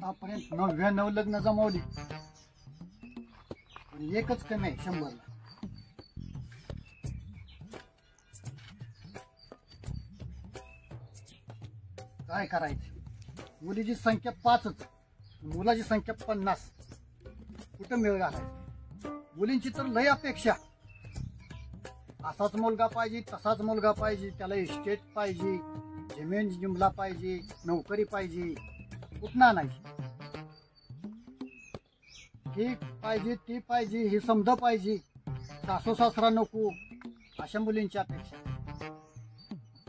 आतापर्यंत 99 लग्न जमवली, पण एकच कमी आहे 100ला. काय करायचं? मुलीची संख्या 5च, मुलाची संख्या 50. कुठं मेळ घालायचा? मुलींची तर लय अपेक्षा. असाच मुलगा पाहिजे, तसाच मुलगा पाहिजे, त्याला इस्टेट पाहिजे, जमीन जुमला पाहिजे, नोकरी पाहिजे. कुठं आणायची? हे पाहिजे, ते पाहिजे, हे समजा पाहिजे, सासू सासरा नको, अशा मुलींची अपेक्षा.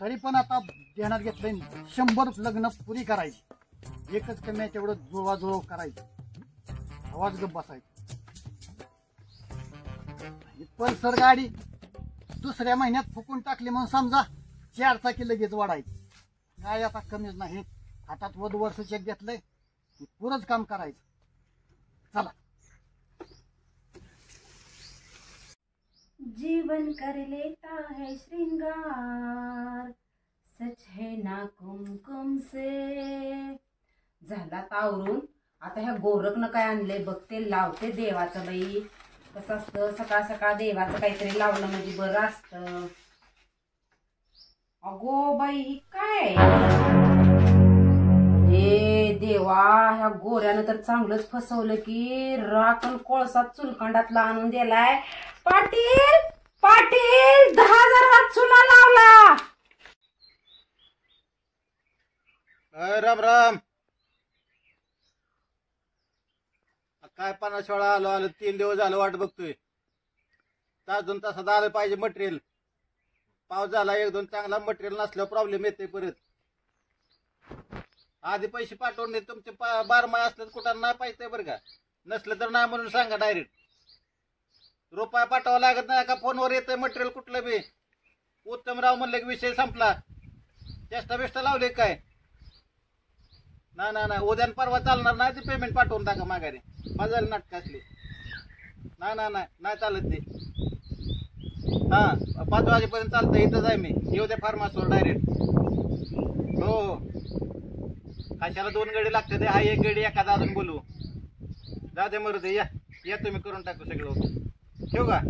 तरी पण आता ध्यानात घेतलंय 100 लग्न पुरी करायची. एकच कमी आहे, तेवढं जुळवाजुळव करायची, आवाज गप बसायचा. पल्सर गाडी दुसऱ्या महिन्यात फुकून टाकली म्हणून समजा 4 चाकी लगेच वाढायची. काय आता कमीच नाही. हातात वधू वर्ष चेक घेतलंय, पुरंच काम करायचं. चला. जीवन कर लेता है श्रृंगार, सच है ना कुमकुम से. झाला तावरून. आता ह्या गोरखनं काय आणलंय बघते, लावते देवाचं. बाई कसं असतं, सकाळ सकाळ देवाचं काहीतरी लावलं म्हणजे बरं असतं. अगो बाई काय हे देवा, ह्या गोऱ्यानं तर चांगलंच फसवलं की. राखण कोळसा चुलखंडातला आणून दिलाय. पाटील पाटील 10,000 चुना लावला. राम राम. काय 50 वेळा आलो 3 दिवस झालं वाट बघतोय. तास 2 तासात आलं पाहिजे मटेरियल. पाऊस झाला 1-2 चांगला मटेरियल नसल्यावर प्रॉब्लेम येते परत. आधी पैसे पाठवून दे. तुमचे 12 माय असलं कुठं नाही पाहिजे बरं का. नसलं तर नाही म्हणून सांगा डायरेक्ट. रुपया पाठवावं लागत नाही का. फोनवर येतंय मटेरियल कुठलं बी. उत्तमराव म्हणलं की विषय संपला. चेष्टा बिष्टा लावले काय? नाही उद्या परवा चालणार नाही. ते पेमेंट पाठवून टाका माघारी. माझ्या नाटक असली नाही चालत ते. हा 5 वाजेपर्यंत चालतं. इथंच आहे मी. येऊ द्या फार्मासीवर डायरेक्ट. हो कशाला 2 गडी लागते ते. हा 1 गडी एखादा अजून बोलू. जा दे मरू दे. या तुम्ही करून टाकू सगळं. ठेवू का?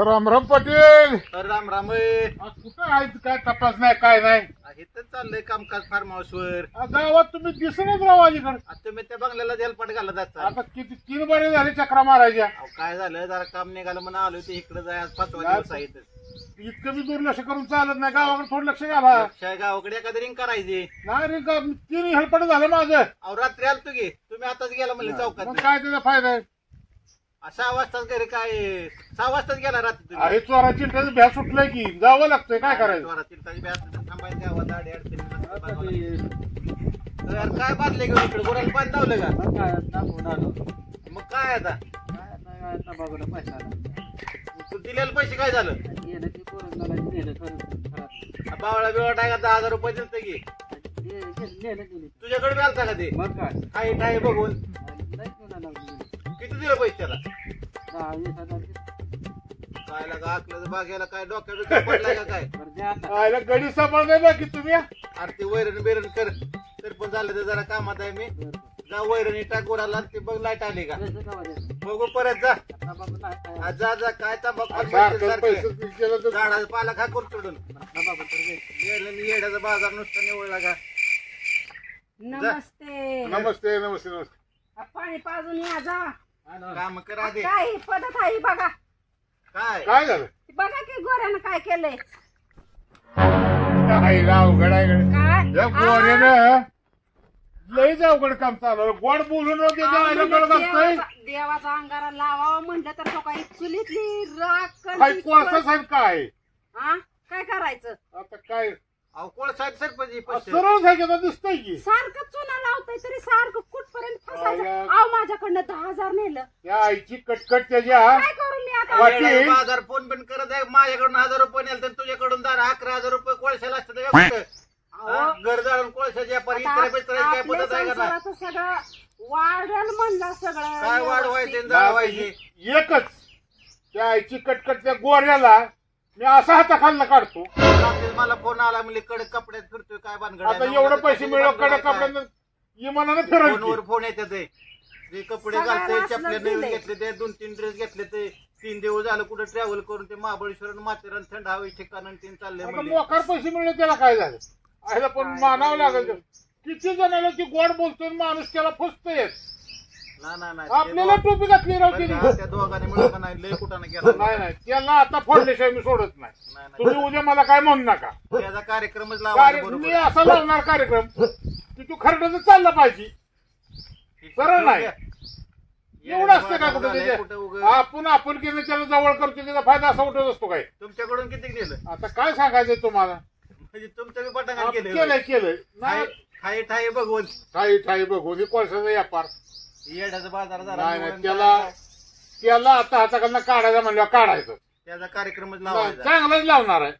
राम राम पाटील. राम राम. कुठं आहे? काय तपास नाही काय नाही. इथं चाललंय कामकाज फार्म हाऊसवर. गावात तुम्ही दिसणच राव अलीकडे. तुम्ही त्या बंगल्याला हेलपाट घालत असता. आता किती 3 बरे झाले चक्रा मारायच्या. काय झालं जरा काम निघालं म्हणून आलो ते इकडे जाय. आज 5वा दिवस आहे. इतकं बी दुर्लक्ष करून चालत नाही. गावाकडे थोडं लक्ष घाला. गावाकडे एखादी रिंग करायची नाही रे. 3 हेलपाट झालं माझं. अहो रात्री आलतो की तुम्ही आताच गेला म्हणले चौकात. काय त्याचा फायदा आहे? 6 वाजताच घरी. काय 6 वाजताच गेला रात्री तुम्ही. अरे चोरा चिंटाचं भ्या सुटलंय की जावं लागतंय. काय करायचं? थांबायचं गावात आडी अडचणी. काय बांधले घेऊन इकडे गोराला पाणी लावलं का? मग काय आता तू दिलेले पैसे काय झालं? बावळा बिवळा टाका 10,000 रुपये दिलते की. तुझ्याकडे मिळालता का ते? काही टाय बघून किती दिलं पैसे त्याला? काय लागा आकलं बागेला काय डोक्यात पडलाय का काय? गडी सांभाळ नाही बाकी तुम्ही. अरे ते वैरण बिरण कर. तर पण झालं तर जरा कामात आहे मी. जा वैरणी टाक गोराला. ते बघ लाईट आली का बघू. परत जा जा. काय झाडाचा पाला खा करून सोडून. येड्याचा बाजार नुसता निवडला का. नमस्ते नमस्ते नमस्ते नमस्ते. पाणी पाजून या जा. काम करा दे. काय पद्धत आहे बघा. काय काय झालं? बघा की गोऱ्यानं काय केलंय. अवघड आहे. काय या गोऱ्यानं लईच अवघड काम चालू. गोड बोलून देवाचा अंगारा लावावं म्हणलं तर तो काही चुलीतली राख कोळसा साहेब काय काय करायचं आता? काय अहो कोळसा सरपंच सरळ सांगितलं दिसतंय की. सारखं चुना लावतंय तरी सारखं कुठपर्यंत फसायचं. अहो माझ्याकडनं 10,000 नेलं. या आईची कटकट त्याच्या. काय करून मी आता? बाजार फोन बिन करत आहे. माझ्याकडून 1,000 रुपये नेल तर तुझ्याकडून 11,000 रुपये कोळशाला असतात. घर जाळून कोळशाच्या काय पद्धत आहे का? सगळं वाढेल म्हणलं सगळं. काय वाढवायचे? एकच त्या आईची कटकट त्या गोऱ्याला मी असा हाताखालनं काढतो. मला फोन आला म्हणजे कडक कपड्यात फिरतोय काय भानगड. आता एवढं पैसे मिळव कडक कपड्यात इमानानं फिरायची फोनवर फोन येतात ते कपडे सगळ्यांना घालते असलंच चपल्या नवीन दिलंय. घेतले ते 2-3 ड्रेस घेतले ते 3 दिवस झालं कुठे ट्रॅव्हल करून ते महाबळेश्वर माथेरान थंड हवे ठिकाण तीन चालले आता म्हणजे मोकार पैसे मिळले त्याला काय झालं आयला पण मानावं लागेल किती जणाला ती गोड बोलतोय माणूस त्याला फसतोय नाही आपल्याला टोपी घातली राव तिने त्या दोघांनी मिळून का नाही लय कुठं गेला नाही त्याला आता फोडल्याशिवाय मी सोडत नाही नाही. तुम्ही उद्या मला काय म्हणू नका त्याचा कार्यक्रमच लावायचा मी बरोबर असा लावणार कार्यक्रम की तू खरडच चालला पाहिजे सरळ नाही एवढं असतं का कुठं त्याचे आपण केलं त्याला जवळ करतो त्याचा फायदा असा उठत असतो काय तुमच्याकडून किती गेलं आता काय सांगायचं तुम्हाला म्हणजे तुमचं बी पटांगण केलंय नाही खाई ठाई बघून ठाई बघून कोळशाचा व्यापार येड्याचा बाजार झाला नाही नाही त्याला आता हाताकडनं काढायचं म्हणल्यावर काढायचं त्याचा कार्यक्रमच नाही, लावायचा चांगलंच लावणार आहे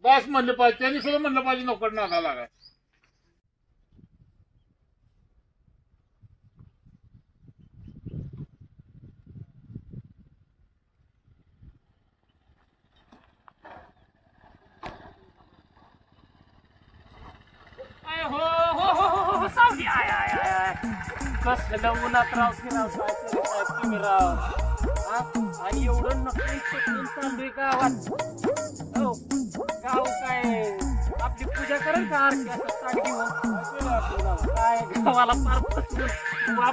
बस म्हणलं पाहिजे त्यांनी सुद्धा म्हणलं पाहिजे नोकर नादा लागाय कसलं उन्हात राव फिराव साहेब तुम्ही राव हा? आणि एवढं नक्की चकून चाललोय गावात हो गाव काय आपली पूजा करेल का आरती असं ताट घेऊन काय गावाला पार फसवून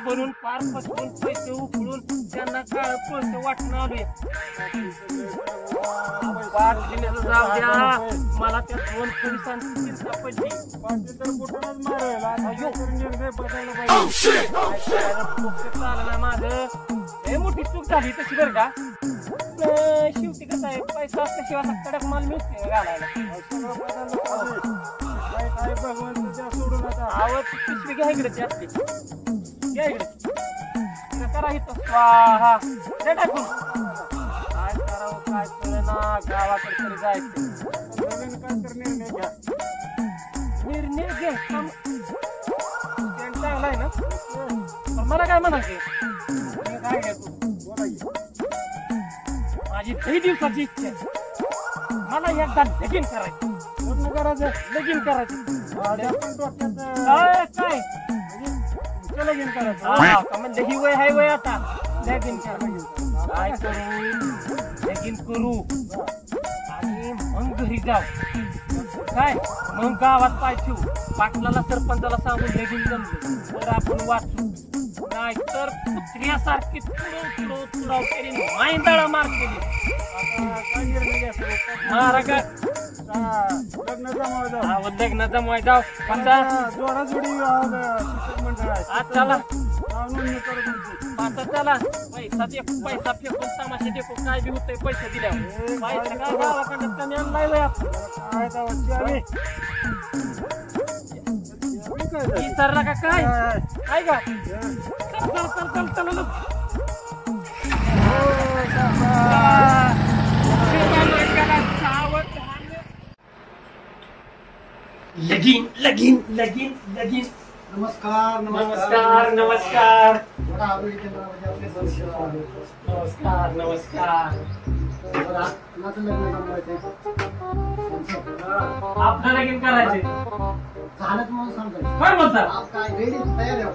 बनून पार फसवून पैसे उकळून त्यांना काळ पैसे वाटून आलोय पाच दिवस जाऊ द्या मला त्या 2 पोलिसांची चिंता पडली चाललं ना माझं हे मोठी चूक झाली तशी बरं का शेवटी कसं आहे पैसा असल्याशिवाय असा कडक माल मिळते घालायला सोडून आवड पिशवी घ्या इकडे ती असते घ्या इकडे करा इथं स्वाहा ते टाकून काय करावं काय कळेना गावाकडे तरी जायचं नवीन काय तर निर्णय घ्या निर्णय घे चांगला आहे ना पण मला काय म्हणायचे मी काय घेतो माझी 3 दिवसाची इच्छा आहे मला एकदा लगीन करायचं लग्न करायचं लगीन करायचं काय लगीन करायचं म्हणजे ही वय हाय वय आता लगीन करायचं काय करू लगीन करू आणि मग घरी जाऊ काय मग गावात पाय ठेवू पाटलाला सरपंचाला सांगून लगीन जमलं तर आपण वाचू नाही तर कुत्र्यासारखी तुडव केली मायंदाळा मार केली काय निर्णय घ्यायचा मारा का लग्न जमवाय जाऊ जोडा जोडी मंडळ आज चला पाच चला पैसा फेकून तमाशा देखो काय बी होतंय पैसे दिल्यावर पैसा काय गावाकडं कमी आणलाय विसरला का काय काय का चल चल चल लगीन लगीन लगीन लगीन नमस्कार नमस्कार नमस्कार बघा, आवडी केंद्रामध्ये आपले दर्शन आहे. नमस्कार नमस्कार बघा, कुणाचं लग्न जमवायचंय? आपलं लगीन करायचे झालंच म्हणून सांगायचं. काय बोलता आप काय रेडी तयार आहे?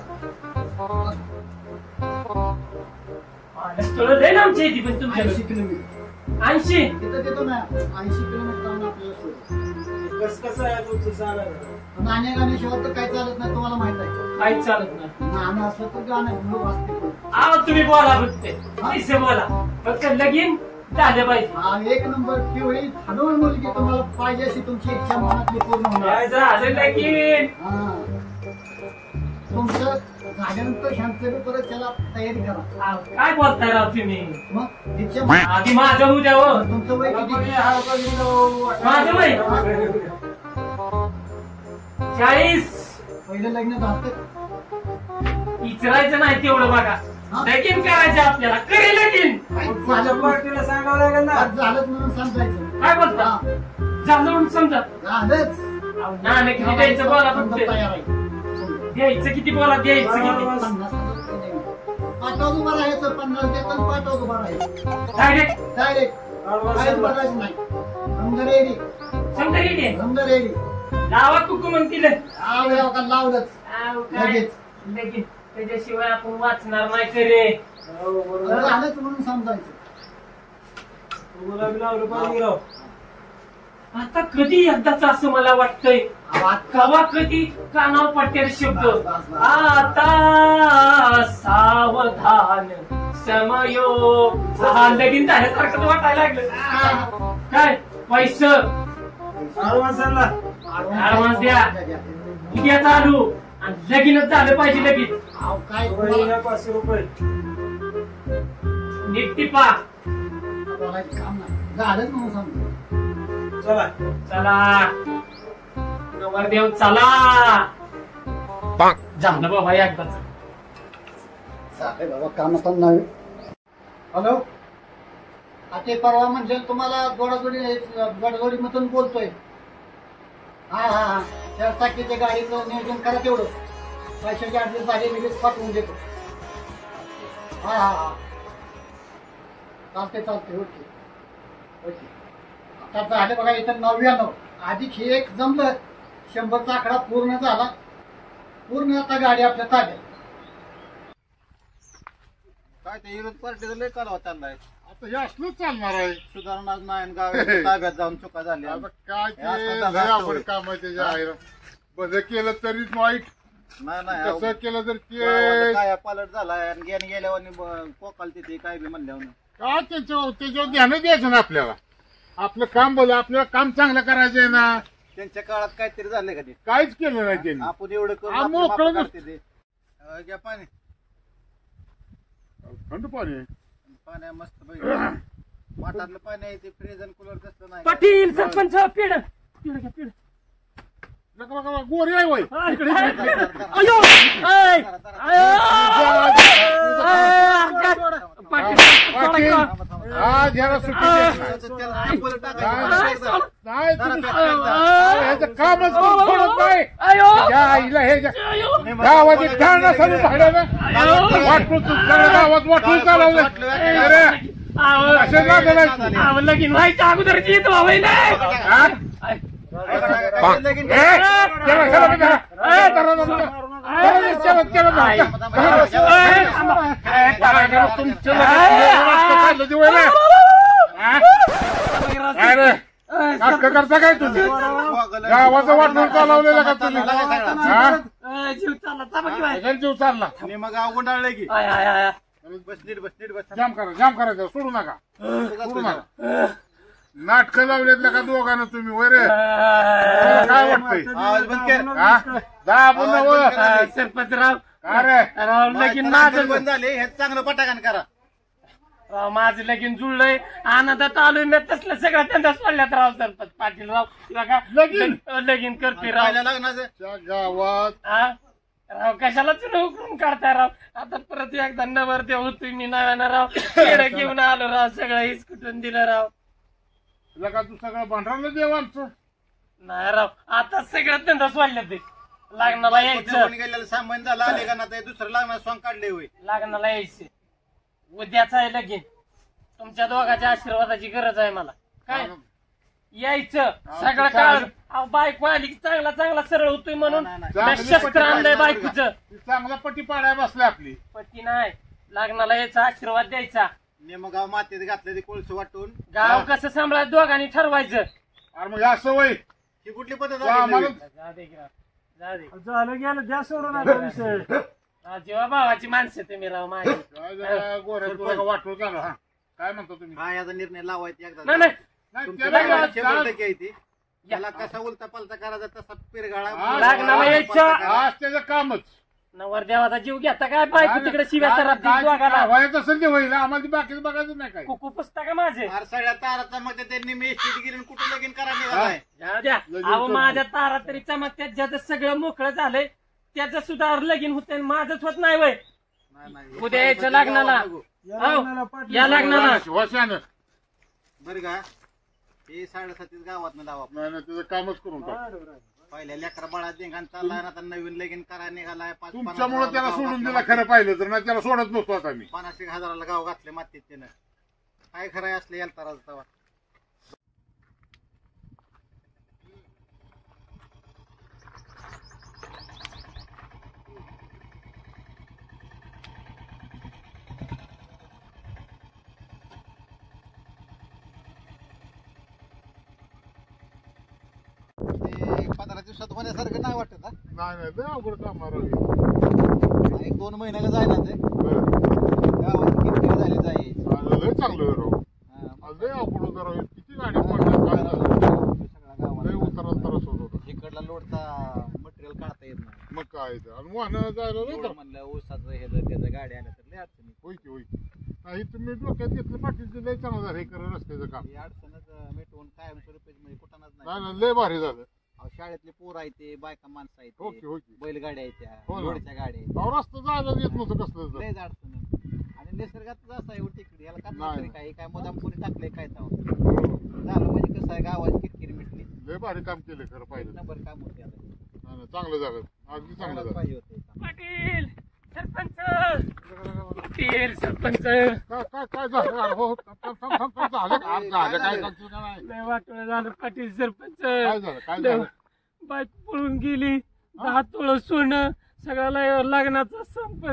स्थळ लय आमच्या इथे पण 80 तुमच्याकडे किलोमीटर 80 तिथं देतो ना 80 किलोमीटर जाऊन आपल्याला सोडायचं. कसं आहे तुमचं चालत नाण्या गाण्याशिवाय तर काय चालत नाही तुम्हाला माहित आहे. काहीच चालत नाही नाणं असलं तर गाणं म्हणून वाजते. आहो तुम्ही बोला फक्त पैसे बोला फक्त लगीन झाले पाहिजे हा, एक नंबर पिवळी हडवळ मुलगी तुम्हाला पाहिजे अशी तुमची इच्छा मनातली पूर्ण होणार. काय झालं लगीन हा. तुमचं झाल्यानंतर ह्यांचं परत त्याला तयारी करा. आहो, काय बोलताय राव तुम्ही मग इच्छा आधी माझं उद्या हो तुमचं वय किती? माझं वय 40 पहिलं लग्न झालं विचारायचं नाही तेवढं बघा लगीन करायचं आपल्याला करे लगीन झालंच म्हणून समजायचं. काय बोलता हा, झालं म्हणून समजा झालंच. नाणं किती द्यायचं बोला समजा फक्त तयार आहे. द्यायचं किती बोला द्यायचं किती 50,000 पाठवून उभा राहायचं. 50 देतात पाठवून उभा राहायचं डायरेक्ट डायरेक्ट. काहीच बघायचं नाही. रंग रेडी समजा रेडी रंग रेडी. लावा कुकू म्हणतील लावलंच लगेच लगीन त्याच्याशिवाय आपण वाचणार नाही का रे? झालंच म्हणून समजायचं. तुम्हाला लावलं पाहिजे राव. आता कधी एकदाच असं मला वाटतंय कवा कधी कानावर पडते शब्द आता सावधान समयोग. हा लगीन झाल्यासारखं वाटायला लागलं. काय पैसे ऍडव्हान्स द्या उद्या चालू आणि लगीनच झालं पाहिजे लगीन. अहो, काय 500 रुपये नीट टिपा. बोलायचं काम नाही. झालंच म्हणून समजायचं. चला नवरदेव चला. झालं बाबा एकदाच. चालेल बाबा काम आता नाही. हॅलो आता परवा म्हणजे तुम्हाला जोडाजोडीमधून बोलतोय. हा त्या चाकीच्या गाडीचं नियोजन करा तेवढं. पैशाचे ऍडजस्ट झाले लगेच पाठवून देतो. हा चालते ओके. आता झालं बघा इथं 99. आधी हे एक जमलं 100चा आकडा पूर्ण झाला. पूर्ण आता गाडी आपल्या ताब्यात. काय ते विरोध पार्टीचा लय कालवा चाललाय. आता हे असलंच चालणार आहे. सुधारणाच नाही गाव ताब्यात जाऊन चुका झाल्या. आता काय हे असलं ते तर लय असतं अवघड होय. काम आहे त्याच्या आहे. बदल केलं तरीच वाईट, नाही कसं केलं तर गावाचा ते काय पालट झालाय आणि गेन गेल्यावर कोकाल तिथे काय बी म्हणल्यावर काय त्याच्यावर ध्यान द्यायचं ना आपल्याला. आपलं काम बोल, आपल्याला काम चांगलं करायचं आहे ना. त्यांच्या काळात काहीतरी झालंय का ते? काहीच केलं नाही त्यांनी. आपण एवढं करून हा, आपलं मोकळं मापं करते ते. घ्या पाणी. थंड पाणी पाण्या मस्त माठातलं पाणी आहे ते फ्रीज आणि कूलर कसलं नाही. पाटील सरपंच पेड पेड घ्या पेड. गोरी आहे वय. अयो ऐ, पाटील हा जरा सुट्टी द्यायची. त्याला कूलर टाकायचं. नाही तुम्ही ह्याचं कामच करून सोडत नाही. या आईला हे गावाची ठाण असं भाड्यानं वाटून सगळ्या गावात वाटून चालवलं. अरे असे लागलं लगीन व्हायच्या अगोदरची येतो हवंय नाही. करता काय तुम्ही गावाचं वाटून चालवलेलं का तुम्ही? जीव चालला जीव चालला. मग गाव गुंडाळलंय की बस नीट बस जाम करायचं सोडू नका. नाटकं लावलेत का दोघांना तुम्ही वरे? काय वाटतंय? आवाज बंद कर. सरपंचराव अरे लगीन माझं बंद झाले हे चांगलं पटाकान करा. माझं लगीन जुळलंय आनंदात आलोय मी. तसलं सगळं त्यांना सोडल्यात राव सरपंच पाटील राव. लगीन करते राव. पहिल्या लग्नाचं त्या गावात राव कशाला उकरून काढताय राव. आता परत एकदा नवरदेव होतोय मी नव्यानं राव. केळं घेऊन आलो राव. सगळं हिसकुटून दिलं राव. का तू सगळं भांडराला देव आमचं नाही राव आता सगळं त्यांना सोडलं ते. लग्नाला यायचं गेलेलं सामान झालं आले का ना ते दुसरं लग्नाचं सॉंग काढले होय. लग्नाला यायचं. उद्याच आहे लगीन. तुमच्या दोघांच्या आशीर्वादाची गरज आहे मला. काय यायचं सगळं काळ बायको आली की चांगला सरळ होतोय म्हणून शस्त्र आणलंय बायकोचं. चांगला पट्टी पाडायला बसली आपली. पट्टी नाही लग्नाला यायचा आशीर्वाद द्यायचा. नेमं गाव मातीत घातलं ते कोळस वाटून गाव कसं सांभाळायचं दोघांनी ठरवायचं. अरे मग असं वय ही कुठली पद्धत आम्हाला जा दे झालं गेलं द्या सोडून. जेव्हा भावाची माणसं तुम्ही राव माझी. गोऱ्या वाटलं झालं. हा काय म्हणतो तुम्ही? हा याचा निर्णय लावायचा एकदा. नाही तुमच्या लग्नात 100% आहे ती. त्याला कसा उलटा पालता करायचा तसा पिरगाळा लग्नाला यायचं. आज त्याचं कामच. नवरदेवाचा जीव घेता काय बायको तिकडे शिव्याचा दोघाला. व्हायचं असेल ते होईल. आम्हाला बाकीचं बघायचं नाही काय. कुकू पुस्तक माझे अरे सगळ्या ताराचा मग त्यांनी मी एसटी गेली कुठे लगीन करायला निघालाय. जाऊ द्या. अहो माझ्या तारा तरी चमकत्यात. ज्याचं सगळं मोकळं झालंय त्याचं सुद्धा लगीन होतंय. माझंच होत नाही वय. उद्या यायचं लग्नाला. या लग्नाला बरं का हे 7:30 गावात लावा. नाही तुझं कामच करून टाक. पहिल्या लेकरा बाळा धिंगाण चाललाय ना आता नवीन लगीन करायला निघालाय. तुमच्यामुळे त्याला सोडून दिला खरं पाहिलं तर. नाही त्याला सोडत नसतो आता मी. 50,000 गाव घातले मातीत त्यानं. काय खरं असले याला तारा दिवसात होण्यासारखं नाही वाटत हा? नाही नाही लय अवघड काम आहे. 1-2 महिन्याला जायला ते बरं. गावात किरकिर झाली जायची आज लय चांगलं आहे राव. हा, आज लय अवघड होतं राव. किती गाड्या पडल्या काय झालं सगळ्या लय गावात उतराल तरच होत होतं. इकडला लोडचा मटेरियल काढता येत नाही मग काय ते. आणि वाहनं जायला लय लोड तर म्हणलं ऊसाचं हे जर त्याचं गाडी आल्या तर लय अडचणी होय की होय की. नाही तुम्ही डोक्यात घेतलं पाटील लय चांगलं झालं हे करत रस्त्याचं काम. ही अडचणच मिटवून कायमस्वरूपी म्हणजे कुठंच नाही नाही नाही लय भारी झालं. अहो, शाळेतले पोर आहे ते बायका माणसं आहेत हो की ते, हो की. बैलगाड्या आहेत त्या हो ना. लोडच्या गाड्या आहेत. अहो, रस्ता जायला येत नव्हतं कसलं तर. लयच अडचण आणि निसर्गात असं आहे तिकडे याला नाही. काय काय काय मुदामपुरी टाकले काय तेव्हा झालं म्हणजे कसं आहे गावाची किरकिर मिटली लय भारी काम केलं खरं पाहिजे. नंबर काम होते आता नाही, नाही, चांगलं झालं अगदी चांगलं चांगलंच झालं. पाहिजे होते हे काम. पाटील सरपंच पाटील सरपंच काय काय काय झालं अरे हो थांब, थांब, थांब, थांब, झालं का? आज झालं काय सांगतो का नाही? लय वाटलं झालं पाटील सरपंच काय झालं काय झालं? बाईक पळून गेली 10 तोळं सोनं सगळ्याला लग्नाचा संप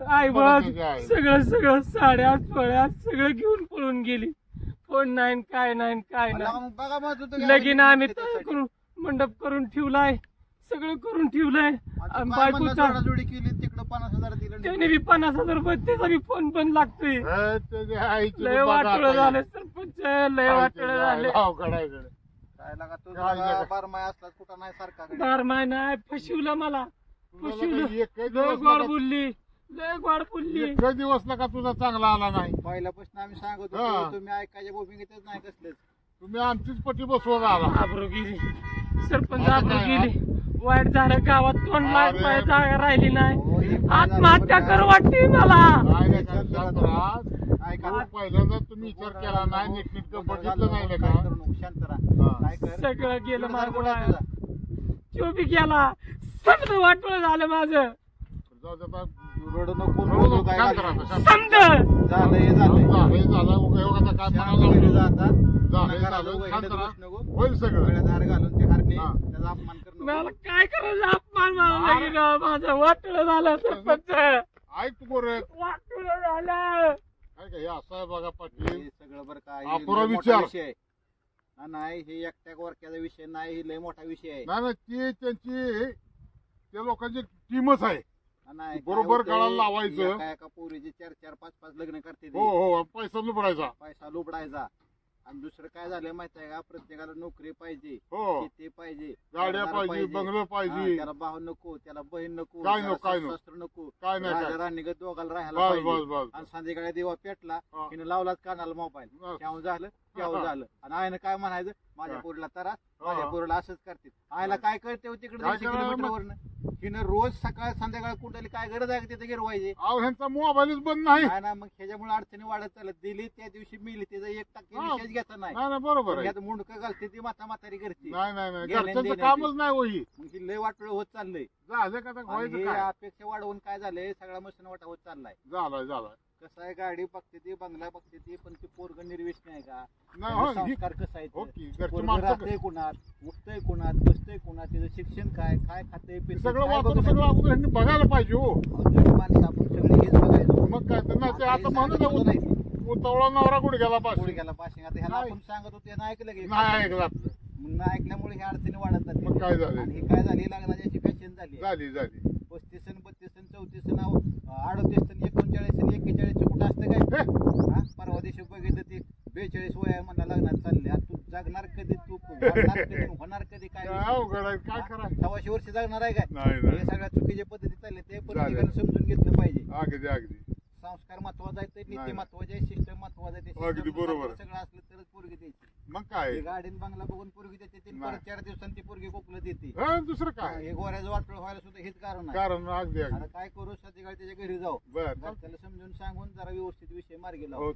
आईबाज सगळं सगळं साड्या सोळ्या सगळं घेऊन पळून गेली. फोन नाही काय नाही काय नाही. मग बघा मग तू तर लगीन गावाची आम्ही किरकिर तयार त्यासाठी. करून मंडप करून ठेवलाय सगळं करून ठेवलंय आणि तू आणि काय म्हणला बायकोचा जोडाजोडी केली तिकडं 50,000 दिलं त्याने बी 50,000 रुपये त्याचा बी फोन बंद लागतोय. हे त्याच्या आईची लय बघा वाटोळं आता. झालं सरपंच लय वाटोळं झालं. अवघड आहे गड्या. काय लागा तू काय लागा? बारमाय असला कुठं नाही सारखा गड्या. 12 महिना फसवलं मला तुला फसवलं. काही एकही लय दिवस गोड नका- बोलली लय गोड बोलली. एकही दिवस नका तुझा चांगला आला नाही. पहिल्यापासून आम्ही सांगत हा. होतो तुम्ही ऐकायच्या भूमिकेतच नाही कसलेच तुम्ही आमचीच पटी बसवून आला. आबरू गेली सरपंच आता आबरू काय, गेली. वाईट झालं गावात 2 लाख अरे. रुपये जागा राहिली नाही. हो, हे काय आत्महत्या झालं कर बरं वाटते मला. नाही नाही, काय शांत राहा. ऐका हो, पहिल्यांदा तुम्ही विचार केला नाही नीटनीटकं बघितलं नाही काय का? करू नको, शांत हा. राहा काय कर सगळं गेलं तुझा माझं कुठं आहे वाया. तुझा? तो बी गेला सगळं वाटोळं झालं माझं. जाऊ दे आता. रडू नको रडू रडू नको, काय शांत झालं? राहा, शांत. समज झालं हे झालं झालंय, झालं. उपयोगाचा काय शांत म्हणाला? घरी जा आता. झालंय, घराला झालं. उभं शांत हिंडत राहा. बसू नको. होईल सगळं. गळ्यात हार घालून ते हारणे हा. त्याचा अपमान करू मला नको. काय करायचं अपमान मला लागेल राव. माझं वाटोळं झालं सरपंच ऐक तू गोरे. वाटोळं झालं. काय का हे असं आहे बघा पाटील. हे सगळं बरं का हे अपुरा लय मोठा विचार. विषय आहे. हा, नाही हे एकट्या गोरक्याचा विषय नाही हे लय मोठा विषय आहे नाही नाही ती त्यांची त्या लोकांची टीमच आहे. हा, नाही, बरोबर काय होतंय, काळाला लावायचं. एका एका पोरीचे 4-4, 5-5 लग्न करते ते. हो हो पैसा लुबडायचा. पैसा लुबडायचा आणि दुसरं काय झालं माहिती आहे का प्रत्येकाला नोकरी पाहिजे हो शेती पाहिजे गाड्या घरदार पाहिजे बंगलं हा, पाहिजे. त्याला भाऊ नको त्याला बहीण नको काय त्याला नको, काय नको. सासू-सासरं नको काय नाही राजा काय. राणीगत दोघाला राहायला बस पाहिजे बस बस आणि संध्याकाळी देवा पेटला हा. तिने लावलाच कानाला मोबाईल बस. त्यावर झालं त्यावर हा. झालं आणि आईनं काय म्हणायचं माझ्या हा. पोरीला त्रास हा. माझ्या पोरीला असंच करते आईला काय कळते तिकडे काय 200 करायला किलोमीटर वरनं हिनं रोज सकाळ संध्याकाळ कुठली काय गरज आहे का तिथे गिरवायची अहो ह्यांचा मोबाईलच बंद नाही. नाही ना मग ह्याच्यामुळे अडचणी वाढत चालत दिली त्या दिवशी मिली त्याचा 1% हा. विषयच घ्यायचा नाही नाही नाही बरोबर आहे. यात मुंडकं घालते ती म्हातारी घरची नाही नाही नाही घेण्या घरच्यांचं देण्याची. कामच नाही होई. मग ही लय वाटोळ होत चाललंय झालं का आता आणि व्हायचं हे काय? अपेक्षा वाढवून काय झालंय सगळा मशीन वाटा होत चाललाय झालंय झालंय. कसं आहे गाडी बघते ती बंगला बघते ती पण ती पोरग निर्वेश नाही का नाही हो त्याचे ही- संस्कार कसं आहे हो ते? की घरची पोरगं माणसं राहतंय कुणात उठतंय कुणात बसतंय कुणात त्याचं शिक्षण काय काय खातंय पितंय, सगळं काय वाचून बघत सगळं आहे? अगोदर ह्यांनी बघायला पाहिजे हो. अहो, जुनी माणसं आपण सगळे हेच बघायचो मग काय तर नाही ते आता म्हणत सांगत होतो नाही ते. उतावळा नवरा कुठे गेला पाहिजे. पोरग्याला पाशिंग आता ह्याला नाही. आपण सांगत होतो त्यानं ऐकलं की नाही ऐकलं आपलं. मग नाही ऐकल्यामुळे ह्या अडचणी वाढत मग जाते काय झालं आणि हे काय झाली लग्नाची अशी फॅशन झाली झाली झाली 35 32 34 नाव 38 39 41 कुठं असतं काय हा? परवा दिवशी बघितलं ते 42 वया म्हणा लग्नात चालले आता तू जगणार कधी तू वाढणार कधी होणार कधी काय काय अवघड आहे काय करा. 600 वर्ष जगणार आहे काय नाही हे नाही सगळ्या चुकीच्या पद्धती चालले ते प्रत्येकाने समजून घेतलं पाहिजे अगदी अगदी संस्कार महत्वाचा आहे नीती नाही. महत्वाचे आहे सिस्टम महत्वाचं आहे ते अगदी system बरोबर. सगळं असलं तरच पोरगी द्यायची मग काय हे गाडीन बंगला बघून पोरगी देते ती नाही. परत 4 दिवसांनी ती पोरगी कोकलं देते हा, दुसरं काय हे गोऱ्याचं वाटोळ व्हायला सुद्धा हेच कारण आहे कारण अगदी आता अगदी काय करू सध्या त्याच्या घरी जाऊ बर त्याला समजून सांगून जरा व्यवस्थित विषय मार्गी लावू हो